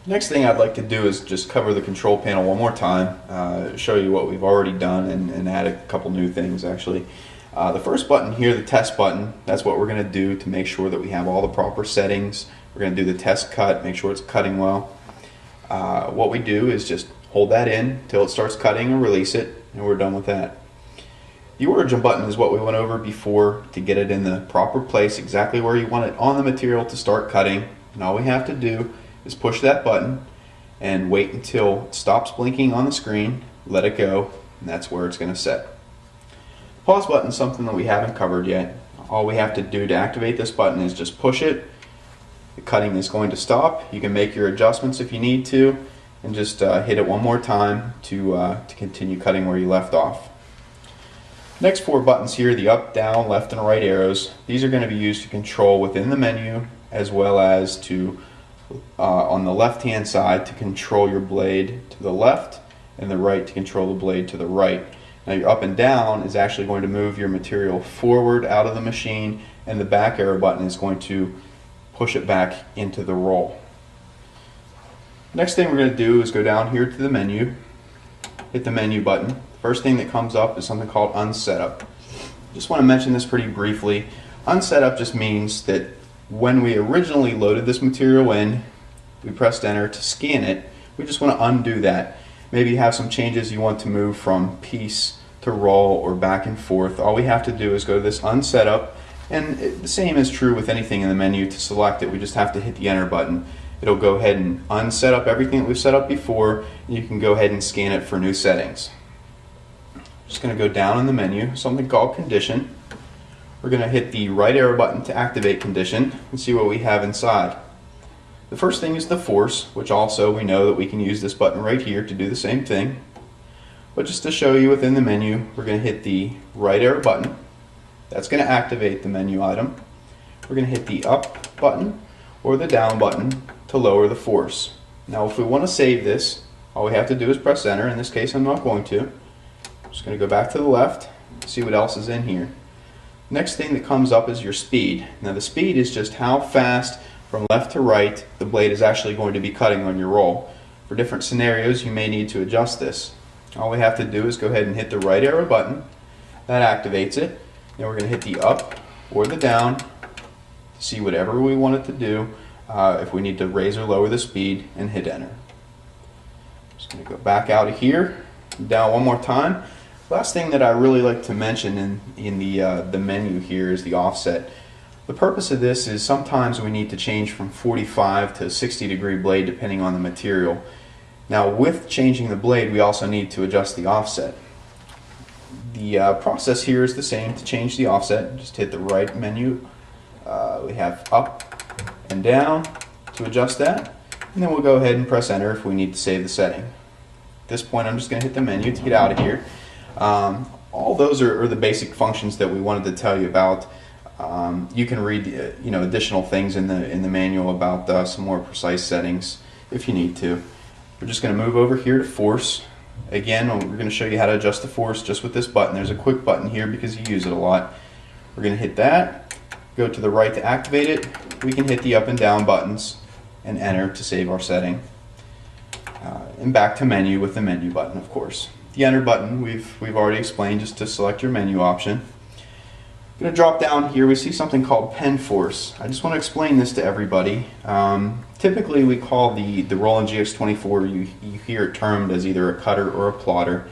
Next thing I'd like to do is just cover the control panel one more time, show you what we've already done, and add a couple new things actually. The first button here, the test button, that's what we're going to do to make sure that we have all the proper settings. We're going to do the test cut, make sure it's cutting well. What we do is just hold that in until it starts cutting and release it, and we're done with that. The origin button is what we went over before to get it in the proper place, exactly where you want it on the material to start cutting. And all we have to do is push that button and wait until it stops blinking on the screen, let it go, and that's where it's going to set. Pause button is something that we haven't covered yet. All we have to do to activate this button is just push it. The cutting is going to stop. You can make your adjustments if you need to, and just hit it one more time to continue cutting where you left off. Next four buttons here, the up, down, left, and right arrows, these are going to be used to control within the menu, as well as to on the left hand side to control your blade to the left, and the right to control the blade to the right. Now your up and down is actually going to move your material forward out of the machine, and the back arrow button is going to push it back into the roll. Next thing we're going to do is go down here to the menu, hit the menu button. First thing that comes up is something called unsetup. Just want to mention this pretty briefly. Unsetup just means that when we originally loaded this material in, we pressed enter to scan it. We just want to undo that. Maybe you have some changes you want to move from piece to roll or back and forth. All we have to do is go to this unsetup, and the same is true with anything in the menu. To select it, we just have to hit the enter button. It'll go ahead and unset up everything that we've set up before, and you can go ahead and scan it for new settings. Just going to go down in the menu, something called condition. We're going to hit the right arrow button to activate condition and see what we have inside. The first thing is the force, which also we know that we can use this button right here to do the same thing. But just to show you within the menu, we're going to hit the right arrow button. That's going to activate the menu item. We're going to hit the up button or the down button to lower the force. Now if we want to save this, all we have to do is press enter. In this case I'm not going to. I'm just going to go back to the left, see what else is in here. Next thing that comes up is your speed. Now the speed is just how fast from left to right the blade is actually going to be cutting on your roll. For different scenarios you may need to adjust this. All we have to do is go ahead and hit the right arrow button. That activates it. Then we're going to hit the up or the down to see whatever we want it to do. If we need to raise or lower the speed, and hit enter. Just going to go back out of here, down one more time. Last thing that I really like to mention in the menu here is the offset. The purpose of this is sometimes we need to change from 45 to 60 degree blade depending on the material. Now with changing the blade we also need to adjust the offset. The process here is the same. To change the offset, just hit the right menu. We have up and down to adjust that, and then we'll go ahead and press enter if we need to save the setting. At this point I'm just going to hit the menu to get out of here. All those are the basic functions that we wanted to tell you about. You can read additional things in the manual about some more precise settings if you need to. We're just going to move over here to force. Again, we're going to show you how to adjust the force just with this button. There's a quick button here because you use it a lot. We're going to hit that, go to the right to activate it. We can hit the up and down buttons and enter to save our setting. And back to menu with the menu button, of course. The enter button we've already explained, just to select your menu option. I'm going to drop down here. We see something called pen force. I just want to explain this to everybody. Typically we call the Roland GX24, you hear it termed as either a cutter or a plotter.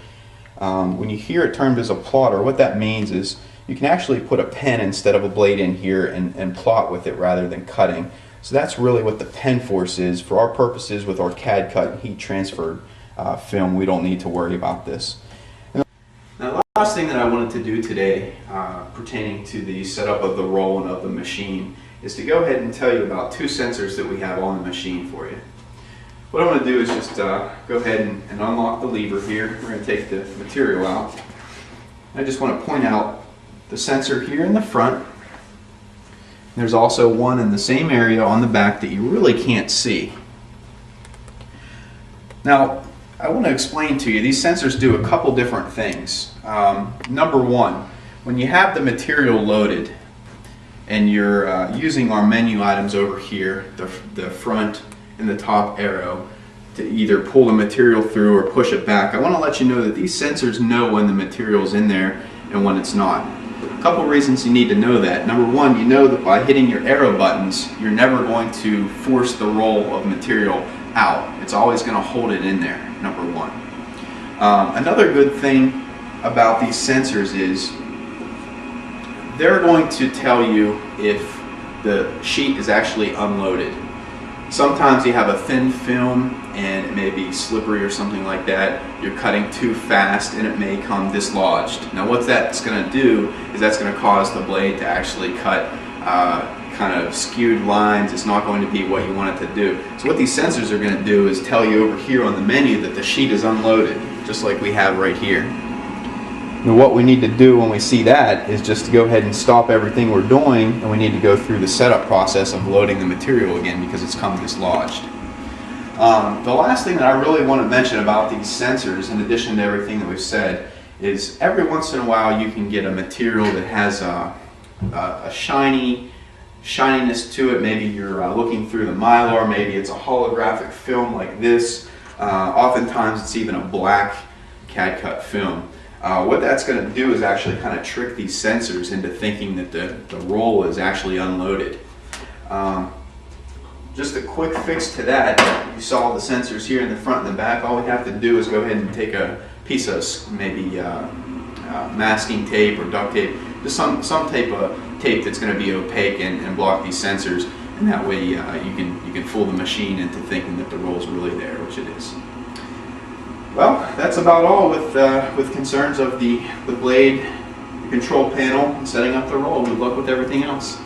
When you hear it termed as a plotter, what that means is you can actually put a pen instead of a blade in here and plot with it rather than cutting. So that's really what the pen force is. For our purposes with our CAD cut and heat transfer film, we don't need to worry about this. Now the last thing that I wanted to do today pertaining to the setup of the roll and of the machine is to go ahead and tell you about two sensors that we have on the machine for you. What I'm going to do is just go ahead and unlock the lever here. We're going to take the material out. I just want to point out the sensor here in the front. There's also one in the same area on the back that you really can't see. Now, I want to explain to you, these sensors do a couple different things. Number one, when you have the material loaded and you're using our menu items over here, the front in the top arrow to either pull the material through or push it back. I want to let you know that these sensors know when the material is in there and when it's not. A couple reasons you need to know that. Number one, you know that by hitting your arrow buttons, you're never going to force the roll of material out. It's always going to hold it in there, number one. Another good thing about these sensors is they're going to tell you if the sheet is actually unloaded. Sometimes you have a thin film and it may be slippery or something like that. You're cutting too fast and it may come dislodged. Now what that's going to do is that's going to cause the blade to actually cut kind of skewed lines. It's not going to be what you want it to do. So what these sensors are going to do is tell you over here on the menu that the sheet is unloaded, just like we have right here. Now what we need to do when we see that is just to go ahead and stop everything we're doing, and we need to go through the setup process of loading the material again because it's come dislodged. The last thing that I really want to mention about these sensors, in addition to everything that we've said, is every once in a while you can get a material that has a shininess to it. Maybe you're looking through the mylar, maybe it's a holographic film like this. Oftentimes it's even a black CAD cut film. What that's going to do is actually kind of trick these sensors into thinking that the roll is actually unloaded. Just a quick fix to that, you saw the sensors here in the front and the back. All we have to do is go ahead and take a piece of maybe masking tape or duct tape, just some type of tape that's going to be opaque and block these sensors, and that way you can fool the machine into thinking that the roll is really there, which it is. Well, that's about all with concerns of the blade, the control panel, and setting up the roll. Good luck with everything else.